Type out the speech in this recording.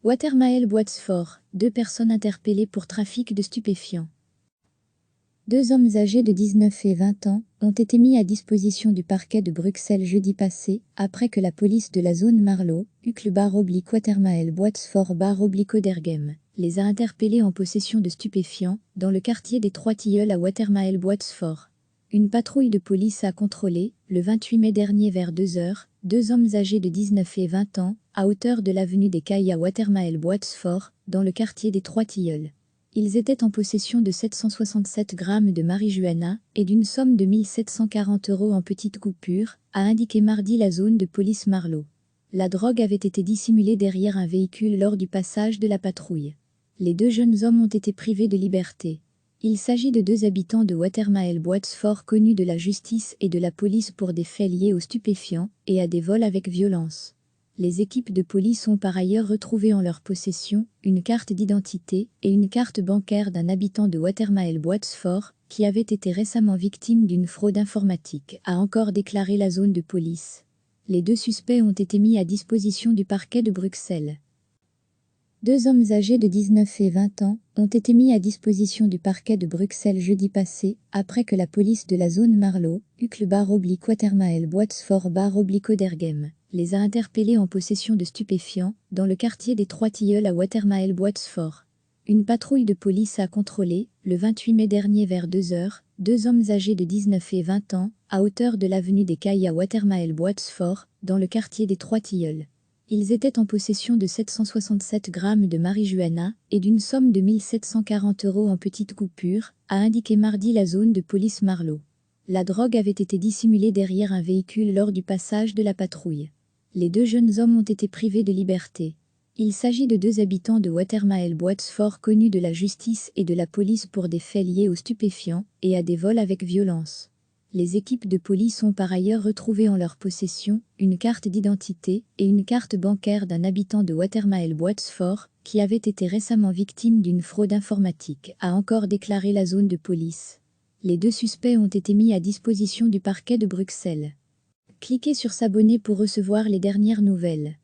Watermael Boitsfort, 2 personnes interpellées pour trafic de stupéfiants. 2 hommes âgés de 19 et 20 ans ont été mis à disposition du parquet de Bruxelles jeudi passé, après que la police de la zone Marlo, Uccle-Watermael Boitsfort-Oderghem, les a interpellés en possession de stupéfiants, dans le quartier des Trois-Tilleuls à Watermael Boitsfort. Une patrouille de police a contrôlé, le 28 mai dernier vers 2 heures, 2 hommes âgés de 19 et 20 ans, à hauteur de l'avenue des Cailles à Watermael Boitsfort, dans le quartier des Trois-Tilleuls. Ils étaient en possession de 767 grammes de marijuana et d'une somme de 1 740 € en petites coupures, a indiqué mardi la zone de police Marlo. La drogue avait été dissimulée derrière un véhicule lors du passage de la patrouille. Les 2 jeunes hommes ont été privés de liberté. Il s'agit de 2 habitants de Watermael Boitsfort connus de la justice et de la police pour des faits liés aux stupéfiants et à des vols avec violence. Les équipes de police ont par ailleurs retrouvé en leur possession une carte d'identité et une carte bancaire d'un habitant de Watermael Boitsfort qui avait été récemment victime d'une fraude informatique, a encore déclaré la zone de police. Les 2 suspects ont été mis à disposition du parquet de Bruxelles. 2 hommes âgés de 19 et 20 ans ont été mis à disposition du parquet de Bruxelles jeudi passé, après que la police de la zone Marlo, Uccle-Watermael Boitsfort-Oderghem, les a interpellés en possession de stupéfiants, dans le quartier des Trois-Tilleuls à Watermael Boitsfort. Une patrouille de police a contrôlé, le 28 mai dernier vers 2 heures, 2 hommes âgés de 19 et 20 ans, à hauteur de l'avenue des Cailles à Watermael Boitsfort, dans le quartier des Trois-Tilleuls. Ils étaient en possession de 767 grammes de marijuana et d'une somme de 1 740 € en petites coupures, a indiqué mardi la zone de police Marlo. La drogue avait été dissimulée derrière un véhicule lors du passage de la patrouille. Les 2 jeunes hommes ont été privés de liberté. Il s'agit de 2 habitants de Watermael Boitsfort connus de la justice et de la police pour des faits liés aux stupéfiants et à des vols avec violence. Les équipes de police ont par ailleurs retrouvé en leur possession une carte d'identité et une carte bancaire d'un habitant de Watermael Boitsfort qui avait été récemment victime d'une fraude informatique, a encore déclaré la zone de police. Les 2 suspects ont été mis à disposition du parquet de Bruxelles. Cliquez sur s'abonner pour recevoir les dernières nouvelles.